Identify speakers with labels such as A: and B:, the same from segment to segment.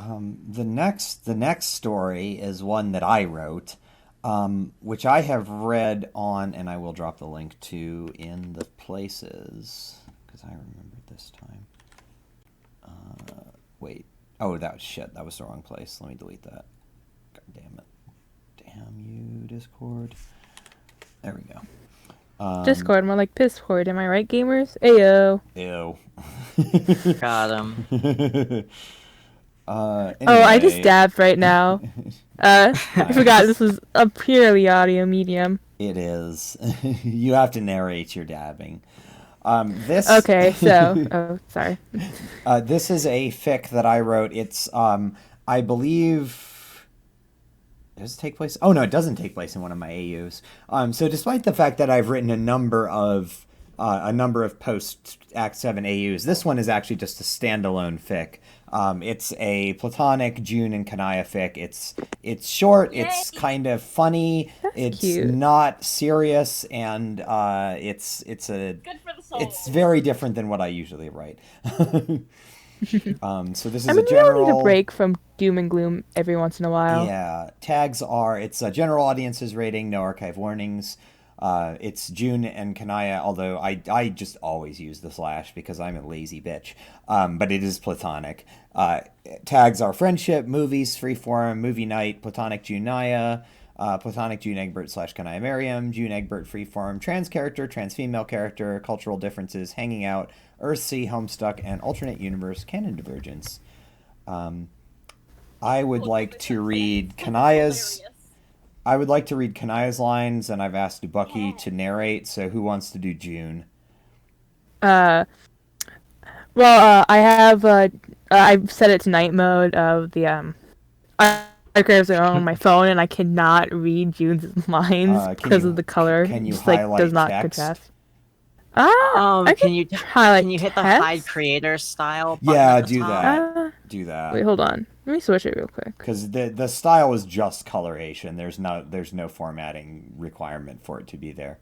A: The next story is one that I wrote, which I have read on, and I will drop the link to in the places because I remembered this time. Wait. Oh, that was shit. That was the wrong place. Let me delete that. God damn it. Damn you, Discord. There we go.
B: Discord, more like Piscord. Am I right, gamers? Ayo.
A: Ew.
C: Got him.
B: Oh, I just
A: Anyway.
B: dabbed right now. I forgot this was a purely audio medium.
A: It is. You have to narrate your dabbing. This.
B: Okay, so sorry.
A: This is a fic that I wrote. It's I believe. Does it take place? Oh no, it doesn't take place in one of my AUs. So despite the fact that I've written a number of post Act 7 AUs, this one is actually just a standalone fic. It's a platonic June and Kanaya fic. It's short.
D: Yay.
A: It's kind of funny.
B: That's
A: It's
B: cute.
A: not serious, and it's
D: Good for the soul.
A: it's very different than what I usually write. So this is
B: I mean,
A: a
B: you don't
A: general.
B: need a break from doom and gloom every once in a while.
A: Yeah, tags are it's a general audiences rating, no archive warnings. It's June and Kanaya, although I just always use the slash because I'm a lazy bitch. But it is platonic. Tags are friendship, movies, freeform, movie night, platonic June Naya, platonic June Egbert / Kanaya Miriam, June Egbert freeform, trans character, trans female character, cultural differences, hanging out, Earthsea, Homestuck, and alternate universe canon divergence. I would like to read Kanaya's.
D: Hilarious.
A: I would like to read Kanaya's lines, and I've asked Bucky to narrate. So who wants to do June?
B: I have I've set it to night mode of the archives are on my phone, and I cannot read June's lines
A: Can
B: because
A: you-
B: of the color.
A: can you
B: Just, like,
A: highlight
B: does not
A: text?
B: contrast. I
C: Can you
B: highlight
C: can you hit the
B: text?
C: hide creator style button
A: Yeah,
C: at the
A: do
C: top?
A: that. Do
B: Wait,
A: that.
B: hold on. Let me switch it real quick.
A: Because the style is just coloration. There's no formatting requirement for it to be there.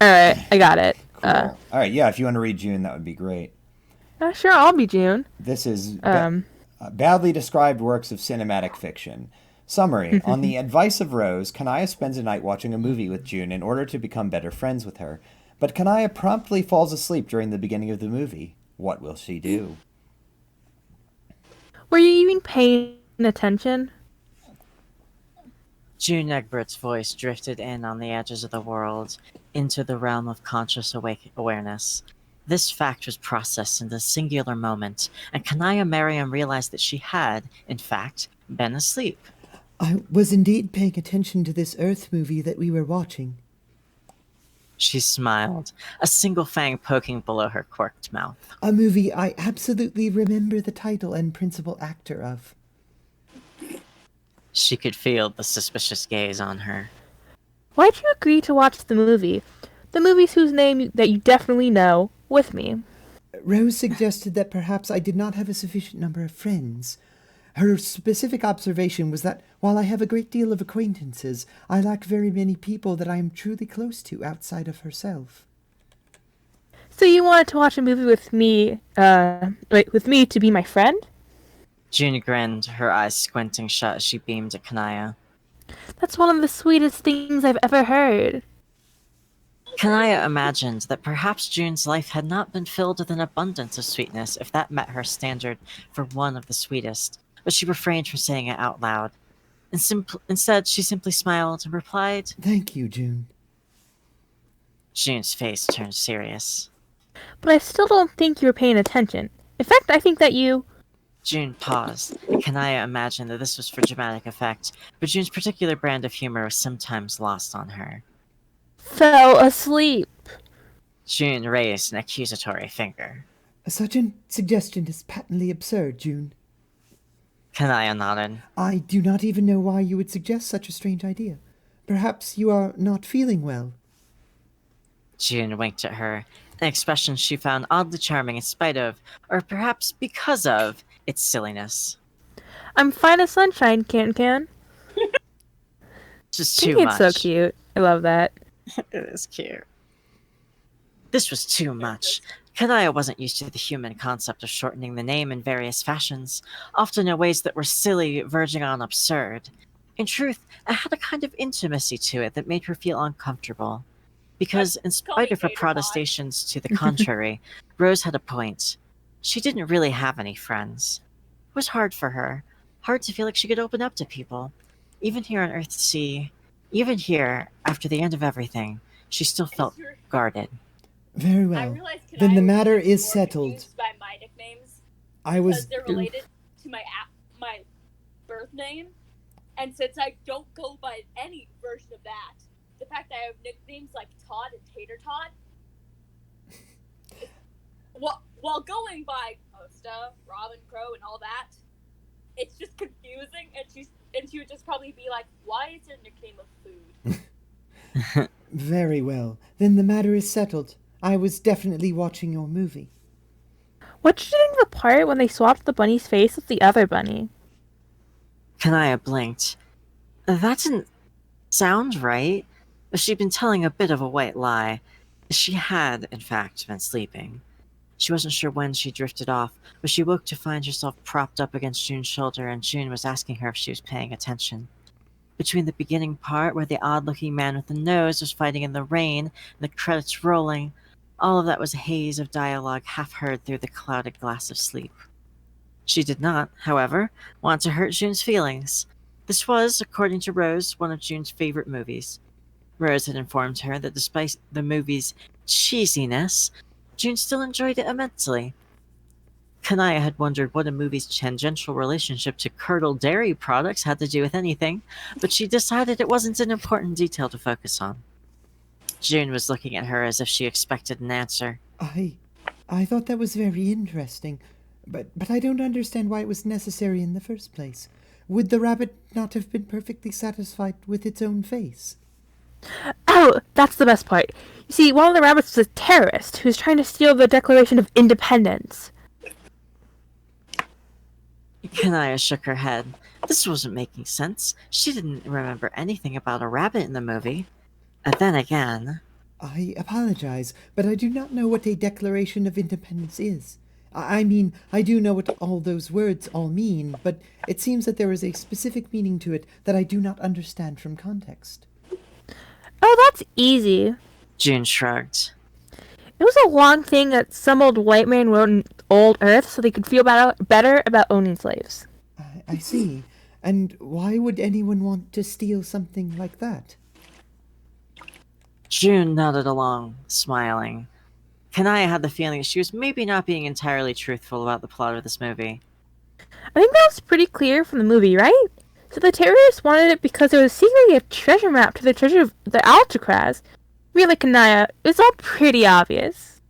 B: All right, I got it.
A: Cool. All right, yeah. If you want to read June, that would be great.
B: Sure, I'll be June.
A: This is
B: Um,
A: badly described works of cinematic fiction. Summary: On the advice of Rose, Kanaya spends a night watching a movie with June in order to become better friends with her. But Kanaya promptly falls asleep during the beginning of the movie. What will she do?
B: were you even paying attention?
C: June Egbert's voice drifted in on the edges of the world, into the realm of conscious awareness. This fact was processed in the singular moment, and Kanaya Mariam realized that she had, in fact, been asleep.
E: I was indeed paying attention to this Earth movie that we were watching.
C: She smiled, a single fang poking below her corked mouth.
E: A movie I absolutely remember the title and principal actor of.
C: She could feel the suspicious gaze on her.
B: Why'd you agree to watch the movie? The movies whose name that you definitely know with me.
E: Rose suggested that perhaps I did not have a sufficient number of friends. Her specific observation was that while I have a great deal of acquaintances, I lack very many people that I am truly close to outside of herself.
B: So you wanted to watch a movie with me, with me to be my friend?
C: June grinned, her eyes squinting shut as she beamed at Kanaya.
B: That's one of the sweetest things I've ever heard.
C: Kanaya imagined that perhaps June's life had not been filled with an abundance of sweetness if that met her standard for one of the sweetest, but she refrained from saying it out loud. Instead, she simply smiled and replied.
E: Thank you, June.
C: June's face turned serious.
B: But I still don't think you were paying attention. In fact, I think that you...
C: June paused, and Kanaya imagined that this was for dramatic effect, but June's particular brand of humor was sometimes lost on her.
B: fell asleep.
C: June raised an accusatory finger.
E: Such a suggestion is patently absurd, June.
C: Kanaya nodded.
E: I do not even know why you would suggest such a strange idea. Perhaps you are not feeling well.
C: June winked at her, an expression she found oddly charming in spite of, or perhaps because of, its silliness.
B: I'm fine as sunshine, Can.
C: Just
B: I
C: too
B: think
C: much.
B: it's so cute. I love that.
C: It is cute. This was too much. Kanaya wasn't used to the human concept of shortening the name in various fashions, often in ways that were silly, verging on absurd. In truth, it had a kind of intimacy to it that made her feel uncomfortable. Because, in spite of her protestations to the contrary, Rose had a point. She didn't really have any friends. It was hard for her, hard to feel like she could open up to people. Even here on Earthsea, even here, after the end of everything, she still felt guarded.
E: Very
D: I
E: well.
D: realized
E: Then the
D: Kanaya
E: matter
D: was
E: is
D: more
E: settled.
D: confused by my nicknames
E: I was.
D: because they're related to my birth name, and since I don't go by any version of that, the fact that I have nicknames like Todd and Tater Tot, while going by Costa, Robin Crow, and all that, it's just confusing, and she would just probably be like, "Why is your nickname of food?"
E: Very well. Then the matter is settled. I was definitely watching your movie.
B: What did you think of the part when they swapped the bunny's face with the other bunny?
C: Kanaya blinked. That didn't sound right. She'd been telling a bit of a white lie. She had, in fact, been sleeping. She wasn't sure when she drifted off, but she woke to find herself propped up against June's shoulder, and June was asking her if she was paying attention. Between the beginning part, where the odd-looking man with the nose was fighting in the rain, and the credits rolling, all of that was a haze of dialogue half heard through the clouded glass of sleep. She did not, however, want to hurt June's feelings. This was, according to Rose, one of June's favorite movies. Rose had informed her that despite the movie's cheesiness, June still enjoyed it immensely. Kanaya had wondered what a movie's tangential relationship to curdled dairy products had to do with anything, but she decided it wasn't an important detail to focus on. June was looking at her as if she expected an answer.
E: I thought that was very interesting, but I don't understand why it was necessary in the first place. Would the rabbit not have been perfectly satisfied with its own face?
B: Oh, that's the best part. You see, one of the rabbits was a terrorist who was trying to steal the Declaration of Independence.
C: Kanaya shook her head. This wasn't making sense. She didn't remember anything about a rabbit in the movie. And then again...
E: I apologize, but I do not know what a Declaration of Independence is. I mean, I do know what all those words all mean, but it seems that there is a specific meaning to it that I do not understand from context.
B: Oh, that's easy.
C: June shrugged.
B: It was a long thing that some old white man wrote in old Earth so they could feel better about owning slaves.
E: I see. And why would anyone want to steal something like that?
C: June nodded along, smiling. Kanaya had the feeling she was maybe not being entirely truthful about the plot of this movie.
B: I think that was pretty clear from the movie, right? So the terrorists wanted it because there was secretly a treasure map to the treasure of the Alcatraz. Really, Kanaya, it was all pretty obvious.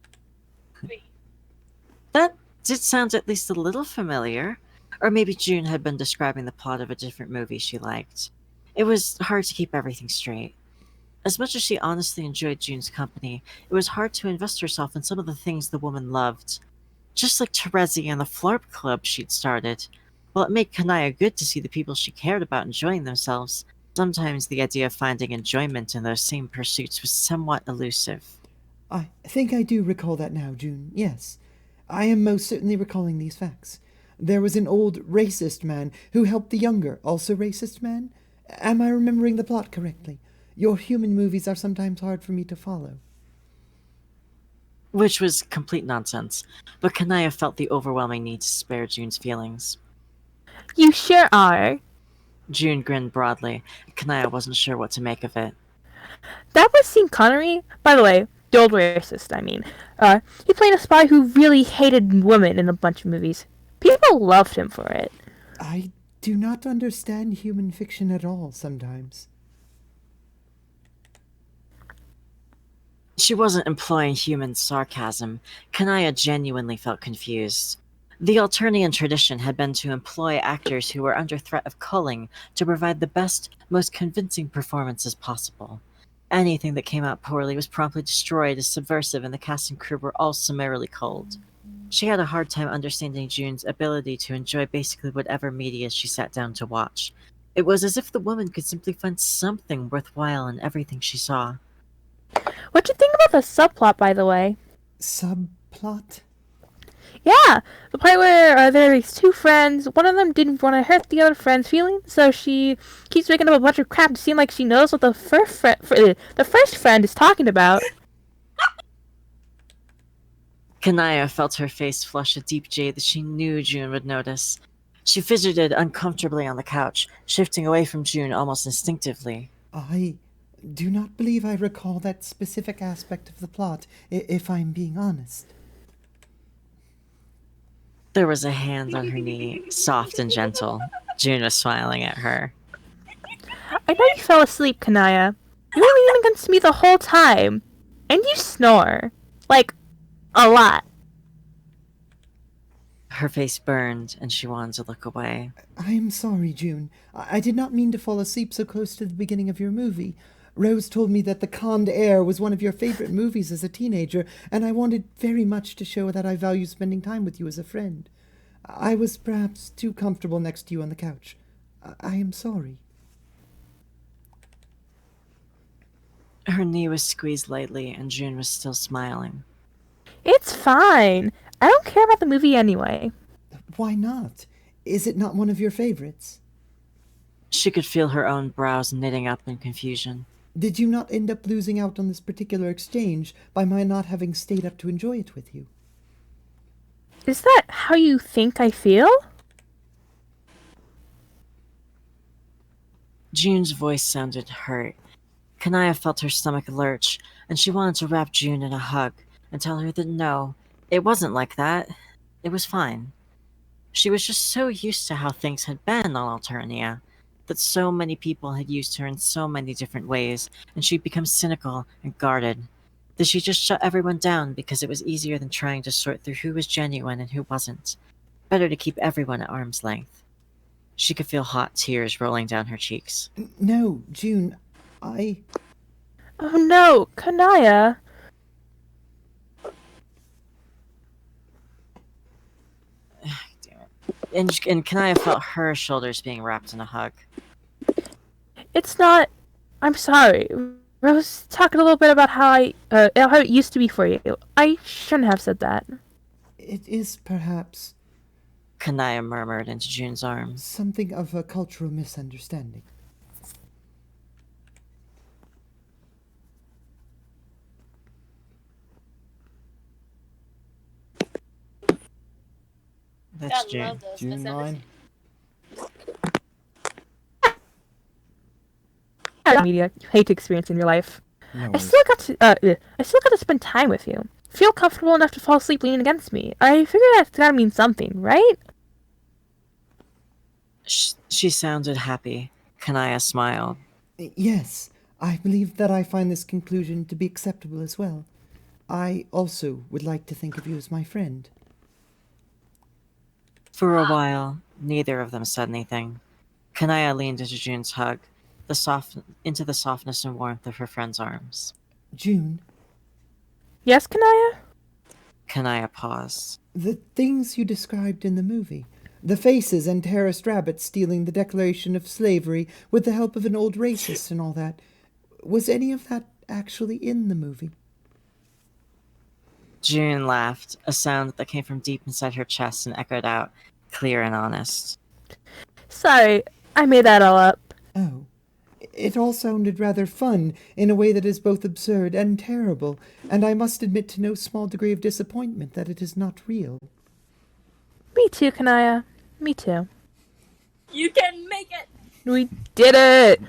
C: That did sound at least a little familiar. Or maybe June had been describing the plot of a different movie she liked. It was hard to keep everything straight. As much as she honestly enjoyed June's company, it was hard to invest herself in some of the things the woman loved. Just like Terezi and the Flarp Club she'd started. While it made Kanaya good to see the people she cared about enjoying themselves, sometimes the idea of finding enjoyment in those same pursuits was somewhat elusive.
E: I think I do recall that now, June, yes. I am most certainly recalling these facts. There was an old racist man who helped the younger, also racist man? Am I remembering the plot correctly? Your human movies are sometimes hard for me to follow.
C: Which was complete nonsense, but Kanaya felt the overwhelming need to spare June's feelings.
B: You sure are.
C: June grinned broadly. Kanaya wasn't sure what to make of it.
B: That was Sean Connery, by the way, the old racist, I mean. He played a spy who really hated women in a bunch of movies. People loved him for it.
E: I do not understand human fiction at all sometimes.
C: She wasn't employing human sarcasm. Kanaya genuinely felt confused. The Alternian tradition had been to employ actors who were under threat of culling to provide the best, most convincing performances possible. Anything that came out poorly was promptly destroyed as subversive, and the cast and crew were all summarily culled. She had a hard time understanding June's ability to enjoy basically whatever media she sat down to watch. It was as if the woman could simply find something worthwhile in everything she saw.
B: What'd you think about the subplot, by the way?
E: Subplot? plot?
B: Yeah, the part where there are these two friends. One of them didn't want to hurt the other friend's feelings, so she keeps making up a bunch of crap to seem like she knows what the first friend is talking about.
C: Kanaya felt her face flush a deep jade that she knew June would notice. She fidgeted uncomfortably on the couch, shifting away from June almost instinctively.
E: I do not believe I recall that specific aspect of the plot, if I'm being honest.
C: There was a hand on her knee, soft and gentle. June was smiling at her.
B: I know you fell asleep, Kanaya. You were leaning against me the whole time, and you snore, like, a lot.
C: Her face burned, and she wanted to look away.
E: I am sorry, June. I did not mean to fall asleep so close to the beginning of your movie. Rose told me that The Conned Heir was one of your favorite movies as a teenager, and I wanted very much to show that I value spending time with you as a friend. I was perhaps too comfortable next to you on the couch. I am sorry.
C: Her knee was squeezed lightly, and June was still smiling.
B: It's fine. I don't care about the movie anyway.
E: Why not? Is it not one of your favorites?
C: She could feel her own brows knitting up in confusion.
E: Did you not end up losing out on this particular exchange by my not having stayed up to enjoy it with you?
B: Is that how you think I feel?
C: June's voice sounded hurt. Kanaya felt her stomach lurch, and she wanted to wrap June in a hug and tell her that no, it wasn't like that. It was fine. She was just so used to how things had been on Alternia, that so many people had used her in so many different ways, and she'd become cynical and guarded. That she just shut everyone down because it was easier than trying to sort through who was genuine and who wasn't. Better to keep everyone at arm's length. She could feel hot tears rolling down her cheeks.
E: No, June, I...
B: Oh no, Kanaya.
C: Damn it. And Kanaya felt her shoulders being wrapped in a hug.
B: It's not... I'm sorry. Rose talked a little bit about how it used to be for you. I shouldn't have said that.
E: It is perhaps
C: Kanaya murmured into June's arms.
E: something of a cultural misunderstanding.
C: That's
D: I
C: June.
D: love this.
A: June 9.
B: Media you hate to experience in your life.
A: No,
B: I still got to spend time with you. Feel comfortable enough to fall asleep leaning against me. I figure that's gotta mean something, right?
C: She sounded happy. Kanaya smiled.
E: Yes, I believe that I find this conclusion to be acceptable as well. I also would like to think of you as my friend.
C: For a while, neither of them said anything. Kanaya leaned into June's hug, into the softness and warmth of her friend's arms.
E: June,
B: Yes, Kanaya?
C: Kanaya paused.
E: the things you described in the movie, the faces and terrorist rabbits stealing the Declaration of Slavery with the help of an old racist and all that, was any of that actually in the movie?
C: June laughed, a sound that came from deep inside her chest and echoed out, clear and honest.
B: Sorry, I made that all up.
E: Oh. It all sounded rather fun, in a way that is both absurd and terrible, and I must admit to no small degree of disappointment that it is not real.
B: Me too, Kanaya. Me too.
D: You can make it!
B: We did it!